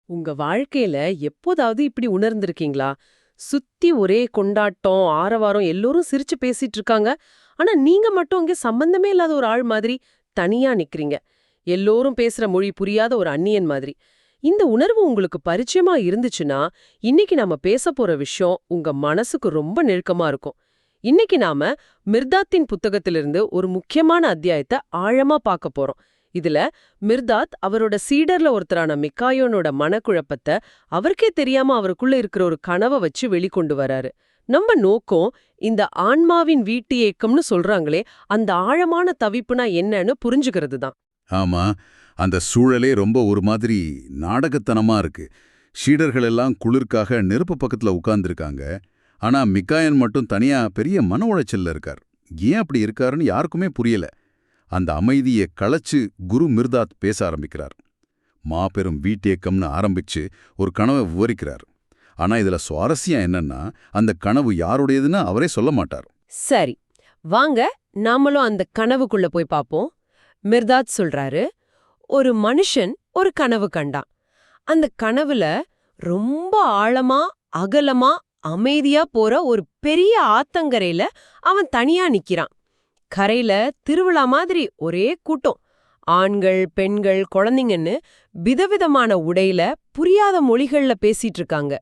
உங்க வாழ்க்கையில எப்போதாவது இப்படி உணர்ந்திருக்கீங்களா? சுத்தி ஒரே கொண்டாட்டம், ஆரவாரம், எல்லோரும் சிரிச்சு பேசிட்டு இருக்காங்க. ஆனா நீங்க மட்டும் அங்க சம்பந்தமே இல்லாத ஒரு ஆள் மாதிரி தனியா நிக்கிறீங்க. எல்லோரும் பேசுற மொழி புரியாத ஒரு அந்நியன் மாதிரி. இந்த உணர்வு உங்களுக்கு பரிச்சயமா இருந்துச்சுன்னா, இன்னைக்கு நாம பேசப் போற விஷயம் உங்க மனசுக்கு ரொம்ப நெருக்கமா இருக்கும். இன்னைக்கு நாம மிர்தாத்தின் புத்தகத்திலிருந்து ஒரு முக்கியமான அத்தியாயத்த ஆழமா பார்க்க போறோம். இதுல மிர்தாத் அவரோட சீடர்ல ஒருத்தரான மிக்காயோனோட மனக்குழப்பத்தை அவருக்கே தெரியாம அவருக்குள்ள இருக்கிற ஒரு கனவை வச்சு வெளிக்கொண்டு வராரு. நம்ம நோக்கம் இந்த ஆன்மாவின் வீட்டு ஏக்கம்னு சொல்றாங்களே, அந்த ஆழமான தவிப்புனா என்னன்னு புரிஞ்சுக்கிறது தான். ஆமா, அந்த சூழலே ரொம்ப ஒரு மாதிரி நாடகத்தனமா இருக்கு. ஷீடர்கள் எல்லாம் குளிர்க்காக நெருப்பு பக்கத்துல உட்கார்ந்திருக்காங்க. ஆனா மிக்காயன் மட்டும் தனியா பெரிய மன உளைச்சல்ல இருக்கார். ஏன் அப்படி இருக்காருன்னு யாருக்குமே புரியல. அந்த அமைதியை களைச்சு குரு மிர்தாத் பேச ஆரம்பிக்கிறார். மாபெரும் வீட்டேக்கம்னு ஆரம்பிச்சு ஒரு கனவை விவரிக்கிறார். ஆனா இதுல சுவாரஸ்யம் என்னன்னா, அந்த கனவு யாருடையதுன்னு அவரே சொல்ல மாட்டார். சரி, வாங்க நாமளும் அந்த கனவுக்குள்ள போய் பாப்போம். மிர்தாத் சொல்றாரு, ஒரு மனுஷன் ஒரு கனவு கண்டான். அந்த கனவுல ரொம்ப ஆழமா, அகலமா, அமைதியா போற ஒரு பெரிய ஆத்தங்கரையில அவன் தனியா நிக்கிறான். கரையில திருவிழா மாதிரி ஒரே கூட்டம். ஆண்கள், பெண்கள், குழந்தைங்கன்னு விதவிதமான உடையில புரியாத மொழிகள்ல பேசிட்டு இருக்காங்க.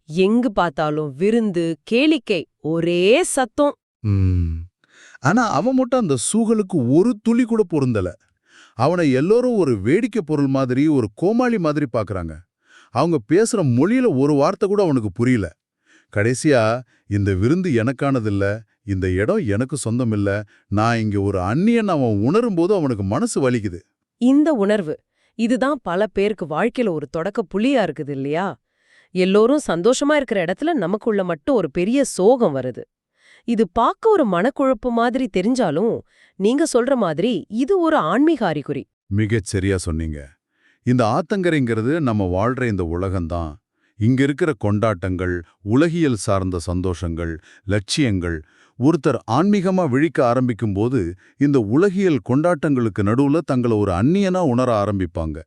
எங்கு பார்த்தாலும் விருந்து, கேளிக்கை, ஒரே சத்தம். ம். ஆனா அவன் மட்டும் அந்த சூழலுக்கு ஒரு துளி கூட பொருந்தல. அவனை எல்லோரும் ஒரு வேடிக்கை பொருள் மாதிரி, ஒரு கோமாளி மாதிரி பாக்குறாங்க. அவங்க பேசுற மொழியில ஒரு வார்த்தை கூட அவனுக்கு புரியல. கடைசியா, இந்த விருந்து எனக்கானதில்ல, இந்த இடம் எனக்கு சொந்தமில்ல, நான் இங்க ஒரு அந்நியன் அவன் உணரும்போது அவனுக்கு மனசு வலிக்குது. இந்த உணர்வு, இதுதான் பல பேருக்கு வாழ்க்கையில ஒரு தொடக்க புள்ளியா இருக்குது இல்லையா? எல்லோரும் சந்தோஷமா இருக்கிற இடத்துல நமக்குள்ள மட்டும் ஒரு பெரிய சோகம் வருது. இது பார்க்க ஒரு மனக்குழப்பு மாதிரி தெரிஞ்சாலும், நீங்க சொல்ற மாதிரி இது ஒரு ஆன்மீக அறிகுறி. மிகச் சரியா சொன்னீங்க. இந்த ஆத்தங்கரைங்கிறது நம்ம வாழ்ற இந்த உலகம்தான். இங்க இருக்கிற கொண்டாட்டங்கள், உலகியல் சார்ந்த சந்தோஷங்கள், லட்சியங்கள், ஒருத்தர் ஆன்மீகமா விழிக்க ஆரம்பிக்கும்போது இந்த உலகியல் கொண்டாட்டங்களுக்கு நடுவுல தங்களை ஒரு அந்நியனா உணர ஆரம்பிப்பாங்க.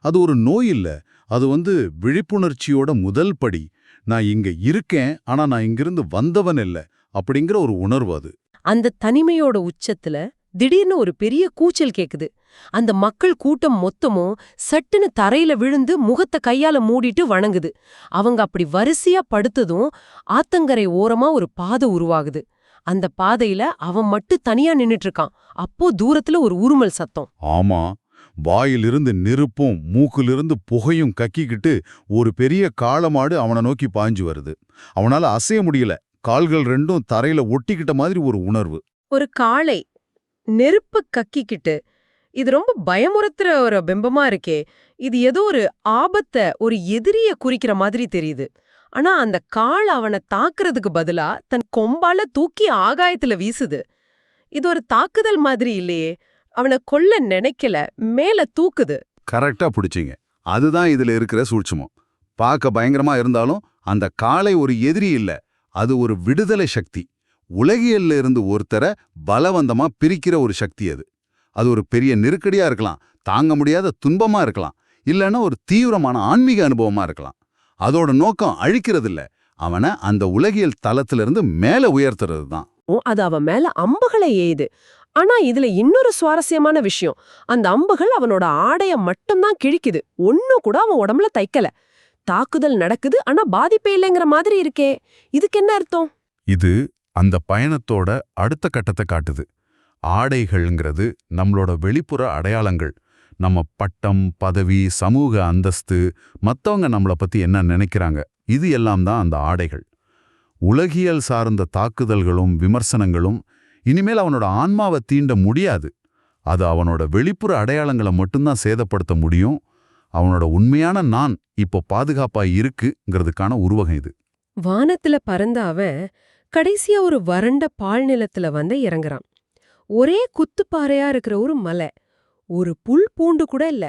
அது ஒரு நோய் இல்ல, அது விழிப்புணர்ச்சியோட முதல் படி. நான் இங்க இருக்கேன், ஆனா நான் இங்கிருந்து வந்தவன் இல்ல அப்படிங்கிற ஒரு உணர்வு அது. அந்த தனிமையோட உச்சத்துல திடீர்னு ஒரு பெரிய கூச்சல் கேக்குது. அந்த மக்கள் கூட்டம் மொத்தமும் சட்டுன்னு தரையில விழுந்து முகத்தை கையால மூடிட்டு வணங்குது. அவங்க அப்படி வரிசையா படுத்ததும் ஆத்தங்கரை ஓரமா ஒரு பாதை உருவாகுது. அந்த பாதையில அவன் மட்டும் தனியா நின்னுட்டு இருக்கான். அப்போ தூரத்துல ஒரு உருமல் சத்தம். ஆமா, வாயிலிருந்து நெருப்பும் மூக்கிலிருந்து புகையும் கக்கிக்கிட்டு ஒரு பெரிய காளமாடு அவனை நோக்கி பாய்ஞ்சு வருது. அவனால அசைய முடியல. கால்கள் ரெண்டும் தரையில ஒட்டிக்கிட்ட மாதிரி ஒரு உணர்வு. ஒரு காளை நெருப்பு கக்கிக்கிட்டு, இது ரொம்ப பயமுறுத்துற ஒரு பிம்பமா இருக்கே. இது ஏதோ ஒரு ஆபத்த, ஒரு எதிரிய குறிக்கிற மாதிரி தெரியுது. ஆனா அந்த காள் அவனை தாக்குறதுக்கு பதிலா தன் கொம்பால தூக்கி ஆகாயத்துல வீசுது. இது ஒரு தாக்குதல் மாதிரி இல்லையே. அவனை கொல்ல நினைக்கல, மேல தூக்குது. கரெக்டா பிடிச்சிங்க. அதுதான் இதுல இருக்கிற சூட்சுமம். பார்க்க பயங்கரமா இருந்தாலும் அந்த காளை ஒரு எதிரி இல்ல, அது ஒரு விடுதலை சக்தி. உலகியல்ல இருந்து ஒருத்தரை பலவந்தமா பிரிக்கிற ஒரு சக்தி அது. அது ஒரு பெரிய நெருக்கடியா இருக்கலாம், தாங்க முடியாத துன்பமா இருக்கலாம், இல்லைன்னா ஒரு தீவிரமான ஆன்மீக அனுபவமா இருக்கலாம். அதோட நோக்கம் அழிக்கிறதில்ல, அவனை அந்த உலகியல் தளத்திலிருந்து மேல உயர்த்துறது தான். அது அவன் மேல அம்புகளை ஏயுது. ஆனா இதுல இன்னொரு சுவாரஸ்யமான விஷயம். அந்த அம்புகள் அவனோட ஆடைய மட்டும்தான் கிழிக்குது. ஒன்னும் கூட அவன் உடம்புல தைக்கல. தாக்குதல் நடக்குது, ஆனா பாதிப்பே இல்லைங்கிற மாதிரி இருக்கே. இதுக்கு என்ன அர்த்தம்? இது அந்த பயணத்தோட அடுத்த கட்டத்தை காட்டுது. ஆடைகள்ங்கிறது நம்மளோட வெளிப்புற அடையாளங்கள். நம்ம பட்டம், பதவி, சமூக அந்தஸ்து, மத்தவங்க நம்மளை பத்தி என்ன நினைக்கிறாங்க, இது எல்லாம் தான் அந்த ஆடைகள். உலகியல் சார்ந்த தாக்குதல்களும் விமர்சனங்களும் இனிமேல் அவனோட ஆன்மாவை தீண்ட முடியாது. அது அவனோட வெளிப்புற அடையாளங்களை மட்டும்தான் சேதப்படுத்த முடியும். அவனோட உண்மையான நான் இப்போ பாதுகாப்பா இருக்குங்கிறதுக்கான உருவகம் இது. வானத்துல பறந்த அவன் கடைசியா ஒரு வறண்ட பால் நிலத்துல வந்து இறங்குறான். ஒரே குத்துப்பாறையா இருக்கிற ஒரு மலை. ஒரு புல் பூண்டு கூட இல்ல.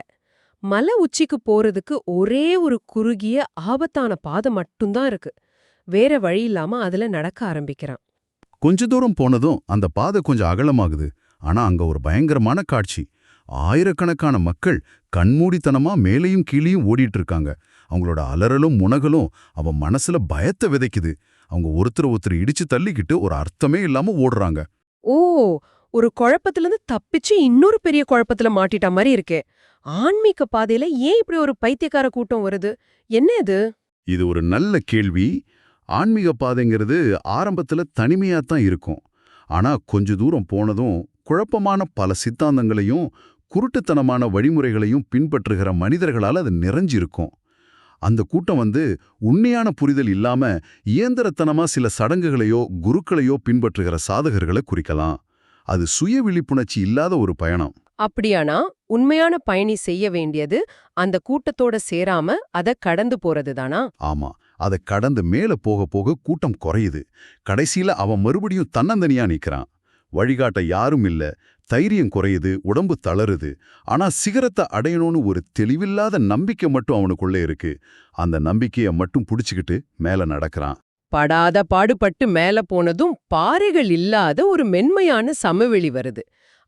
மலை உச்சிக்கு போறதுக்கு ஒரே ஒரு குறுகிய ஆபத்தான பாதை மட்டும்தான் இருக்கு. வேற வழி இல்லாம அதுல நடக்க ஆரம்பிக்கிறான். கொஞ்ச தூரம் போனதும் அந்த பாதை கொஞ்சம் அகலமாகுது. ஆனா அங்க ஒரு பயங்கரமான காட்சி. ஆயிரக்கணக்கான மக்கள் கண்மூடித்தனமா மேலையும் கீழையும் ஓடிட்டு இருக்காங்க. அவங்களோட அலறலும் முனகலும் அவன் மனசுல பயத்தை விதைக்குது. அவங்க ஒருத்தர் இடிச்சு தள்ளிக்கிட்டு ஒரு அர்த்தமே இல்லாம ஓடுறாங்க. ஓ, ஒரு குழப்பத்திலிருந்து தப்பிச்சு இன்னொரு பெரிய குழப்பத்துல மாட்டிட்ட மாதிரி இருக்கே. ஆன்மீக பாதையில ஏன் இப்படி ஒரு பைத்தியக்கார கூட்டம் வருது? என்ன இது? இது ஒரு நல்ல கேள்வி. ஆன்மீக பாதைங்கிறது ஆரம்பத்துல தனிமையா தான் இருக்கும். ஆனா கொஞ்ச தூரம் போனதும் குழப்பமான பல சித்தாந்தங்களையும் குருட்டுத்தனமான வழிமுறைகளையும் பின்பற்றுகிற மனிதர்களால் அது நிறைஞ்சிருக்கும். அந்த கூட்டம் உண்மையான புரிதல் இல்லாம இயந்திரத்தனமா சில சடங்குகளையோ குருக்களையோ பின்பற்றுகிற சாதகர்களை குறிக்கலாம். அது சுய விழிப்புணர்ச்சி இல்லாத ஒரு பயணம். அப்படியானா உண்மையான பயணி செய்ய வேண்டியது அந்த கூட்டத்தோட சேராம அத கடந்து போறதுதானா? ஆமா, அதை கடந்து மேல போக போக கூட்டம் குறையுது. கடைசியில அவன் மறுபடியும் தன்னந்தனியா நிக்கிறான். வழிகாட்ட யாரும் இல்ல, தைரியம் குறையுது, உடம்பு தளருது. ஆனா சிகரத்தை அடையணும்னு ஒரு தெளிவில்லாத நம்பிக்கை மட்டும் அவனுக்குள்ள இருக்கு. அந்த நம்பிக்கையை மட்டும் புடிச்சுக்கிட்டு மேல நடக்கிறான். படாத பாடுபட்டு மேல போனதும் பாறைகள் இல்லாத ஒரு மென்மையான சமவெளி வருது.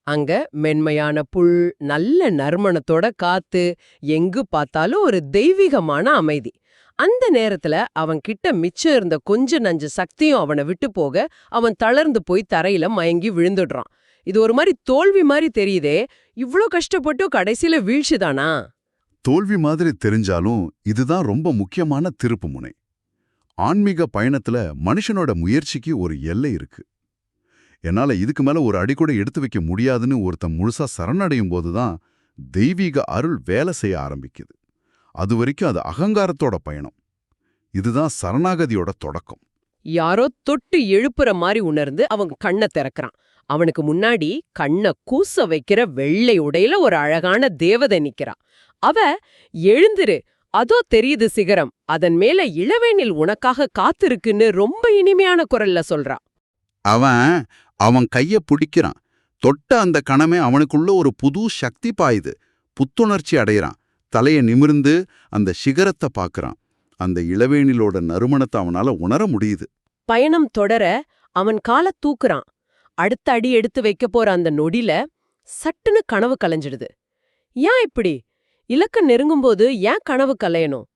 அங்க மென்மையான புல், நல்ல நறுமணத்தோட காத்து, எங்கு பார்த்தாலும் ஒரு தெய்வீகமான அமைதி. அந்த நேரத்துல அவன் கிட்ட மிச்சம் இருந்த கொஞ்ச நஞ்ச சக்தியும் அவனை விட்டு போக அவன் தளர்ந்து போய் தரையில மயங்கி விழுந்துடுறான். இது ஒரு மாதிரி தோல்வி மாதிரி தெரியுதே. இவ்ளோ கஷ்டப்பட்டும் கடைசியில வீழ்ச்சிதானா? தோல்வி மாதிரி தெரிஞ்சாலும் இதுதான் ரொம்ப முக்கியமான திருப்புமுனை. ஆன்மீக பயணத்துல மனுஷனோட முயற்சிக்கு ஒரு எல்லை இருக்கு. என்னால இதுக்கு மேல ஒரு அடி கூட எடுத்து வைக்க முடியாதுன்னு ஒருத்தன் முழுசா சரணடையும் போதுதான் தெய்வீக அருள் வேலை செய்ய ஆரம்பிக்குது. அது வரைக்கும் அது அகங்காரத்தோட பயணம். இதுதான் சரணாகதியோட தொடக்கம். யாரோ தொட்டு எழுப்புற மாதிரி உணர்ந்து அவன் கண்ணை திறக்கிறான். அவனுக்கு முன்னாடி கண்ணை கூச வைக்கிற வெள்ளை உடையில ஒரு அழகான தேவதை நிக்கிறா. அவ, எழுந்திரு, அதோ தெரியுது சிகரம், அதன் மேல இளவேனில் உனக்காக காத்திருக்குன்னு ரொம்ப இனிமையான குரல்ல சொல்றா. அவன் கைய பிடிக்கிறான். தொட்ட அந்த கணமே அவனுக்குள்ள ஒரு புது சக்தி பாயுது. புத்துணர்ச்சி அடையிறான். தலைய நிமிர்ந்து அந்த சிகரத்தை பார்க்கறான். அந்த இளவேனிலோட நறுமணத்தை அவனால உணர முடியுது. பயணம் தொடர அவன் காலை தூக்குறான். அடுத்த அடி எடுத்து வைக்க போற அந்த நொடில சட்டுன்னு கனவு கலைஞ்சிடுது. ஏன் இப்படி? இலக்க நெருங்கும்போது ஏன் கனவு கலையணும்?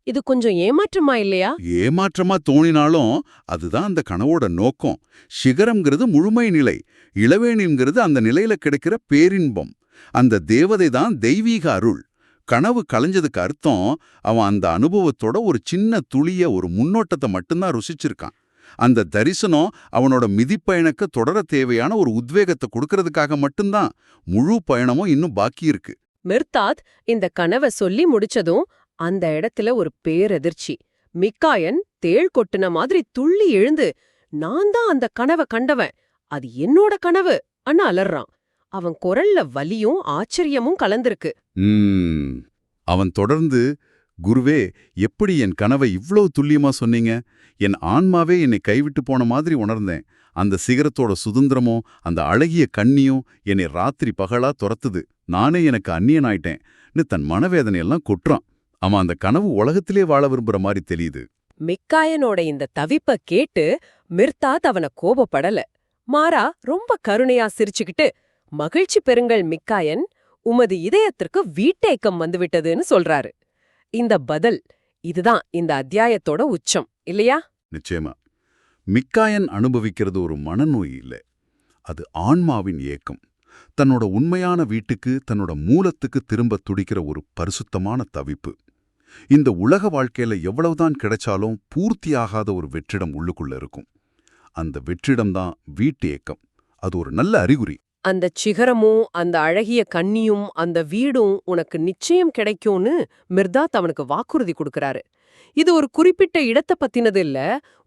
இது கொஞ்சம் ஏமாற்றமா இல்லையா? ஏமாற்றமா தோணினாலும் அதுதான் அந்த கனவோட நோக்கம். சிகரம்ங்கிறது முழுமை நிலை, இளவேனிங்கிறது அந்த நிலையில கிடைக்கிற பேரின்பம். அந்த தேவதை தான் தெய்வீக அருள். கனவு கலைஞ்சதுக்கு அர்த்தம் அவன் அந்த அனுபவத்தோட ஒரு சின்ன துளிய, ஒரு முன்னோட்டத்தை மட்டும்தான் ருசிச்சிருக்கான். அந்த தரிசனம் அவனோட மிதிப்பயணக்க தொடர தேவையான ஒரு உத்வேகத்தை கொடுக்கறதுக்காக மட்டும்தான். முழு பயணமும் இன்னும் பாக்கி இருக்கு. மிர்தாத் இந்த கனவை சொல்லி முடிச்சதும் அந்த இடத்துல ஒரு பேரதிர்ச்சி. மிக்காயன் தேள் கொட்டுன மாதிரி துள்ளி எழுந்து, நான் தான் அந்த கனவை கண்டவன், அது என்னோட கனவு அன்னு அலறான். அவன் குரல்ல வலியும் ஆச்சரியமும் கலந்திருக்கு. அவன் தொடர்ந்து, குருவே, எப்படி என் கனவை இவ்ளோ துல்லியமா சொன்னீங்க? என் ஆன்மாவே என்னை கைவிட்டு போன மாதிரி உணர்ந்தேன். அந்த சிகரத்தோட சுதந்திரமும் அந்த அழகிய கண்ணியும் என்னை ராத்திரி பகலா துரத்துது. நானே எனக்கு அந்நியனாயிட்டேன்னு தன் மனவேதனையெல்லாம் கொட்டுறான். அவன் அந்த கனவு உலகத்திலே வாழ விரும்புற மாதிரி தெரியுது. மிக்காயனோட இந்த தவிப்ப கேட்டு மிர்தாத் அவனை கோபப்படல. மாறா ரொம்ப கருணையா சிரிச்சுக்கிட்டு, மகிழ்ச்சி பெறுங்கள் மிக்காயன், உமது இதயத்திற்கு வீட்டேக்கம் வந்துவிட்டதுன்னு சொல்றாரு. இந்த பதில், இதுதான் இந்த அத்தியாயத்தோட உச்சம் இல்லையா? நிச்சயமா. மிக்காயன் அனுபவிக்கிறது ஒரு மனநோய் இல்லை, அது ஆன்மாவின் ஏக்கம். தன்னோட உண்மையான வீட்டுக்கு, தன்னோட மூலத்துக்கு திரும்ப துடிக்கிற ஒரு பரிசுத்தமான தவிப்பு. இந்த உலக வாழ்க்கையில எவ்வளவுதான் கிடைச்சாலும் பூர்த்தியாகாத ஒரு வெற்றிடம் உள்ளுக்குள்ள இருக்கும். அந்த வெற்றிடம்தான் வீட்டு ஏக்கம். அது ஒரு நல்ல அறிகுறி. அந்த சிகரமும் அந்த அழகிய கன்னியும் அந்த வீடும் உனக்கு நிச்சயம் கிடைக்கும்னு மிர்தாத் அவனுக்கு வாக்குறுதி கொடுக்கறாரு. இது ஒரு குறிப்பிட்ட இடத்தை பத்தினது இல்ல,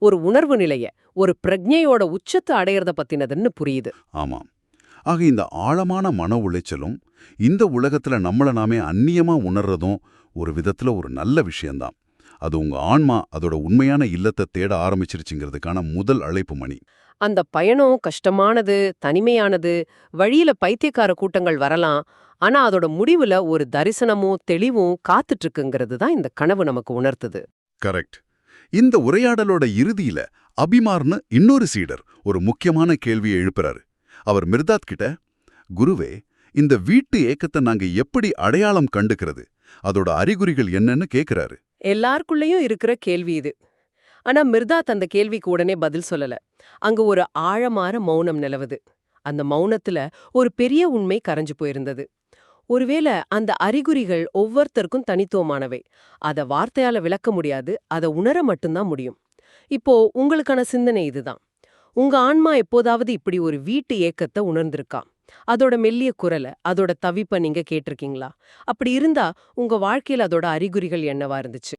ஒரு உணர்வு நிலைய, ஒரு பிரக்ஞையோட உச்சத்தை அடையறத பத்தினதுன்னு புரியுது. ஆமாம். ஆக இந்த ஆழமான மன உளைச்சலும் இந்த உலகத்துல நம்மள நாமே அந்நியமா உணர்றதும் ஒரு விதத்துல ஒரு நல்ல விஷயம்தான். அது உங்க ஆன்மா அதோட உண்மையான இல்லத்தை தேட ஆரம்பிச்சிருச்சுங்கிறதுக்கான முதல் அழைப்பு மணி. அந்த பயணம் கஷ்டமானது, தனிமையானது, வழியில பைத்தியக்கார கூட்டங்கள் வரலாம். ஆனா அதோட முடிவுல ஒரு தரிசனமும் தெளிவும் காத்துட்டு இருக்குங்கிறது தான் இந்த கனவு நமக்கு உணர்த்துது. கரெக்ட். இந்த உரையாடலோட இறுதியில அபிமார்னு இன்னொரு சீடர் ஒரு முக்கியமான கேள்வியை எழுப்புறாரு. அவர் மிர்தாத் கிட்ட, குருவே, இந்த வீட்டு ஏக்கத்தை நாங்க எப்படி அடையாளம் கண்டுக்கிறது, அதோட அறிகுறிகள் என்னன்னு கேக்குறாரு. எல்லாருக்குள்ளயும் இருக்கிற கேள்வி இது. ஆனா மிர்தாத் அந்த கேள்விக்கு உடனே பதில் சொல்லல. அங்க ஒரு ஆழமான மௌனம் நிலவுது. அந்த மௌனத்துல ஒரு பெரிய உண்மை கரைஞ்சு போயிருந்தது. ஒருவேளை அந்த அறிகுறிகள் ஒவ்வொருத்தருக்கும் தனித்துவமானவை. அத வார்த்தையால விளக்க முடியாது, அத உணர மட்டும்தான் முடியும். இப்போ உங்களுக்கான சிந்தனை இதுதான். உங்க ஆன்மா எப்போதாவது இப்படி ஒரு வீட்டு ஏக்கத்தை உணர்ந்திருக்கா? அதோட மெல்லிய குரல, அதோட தவிப்ப நீங்க கேட்டிருக்கீங்களா? அப்படி இருந்தா உங்க வாழ்க்கையில அதோட அறிகுறிகள் என்னவா இருந்துச்சு?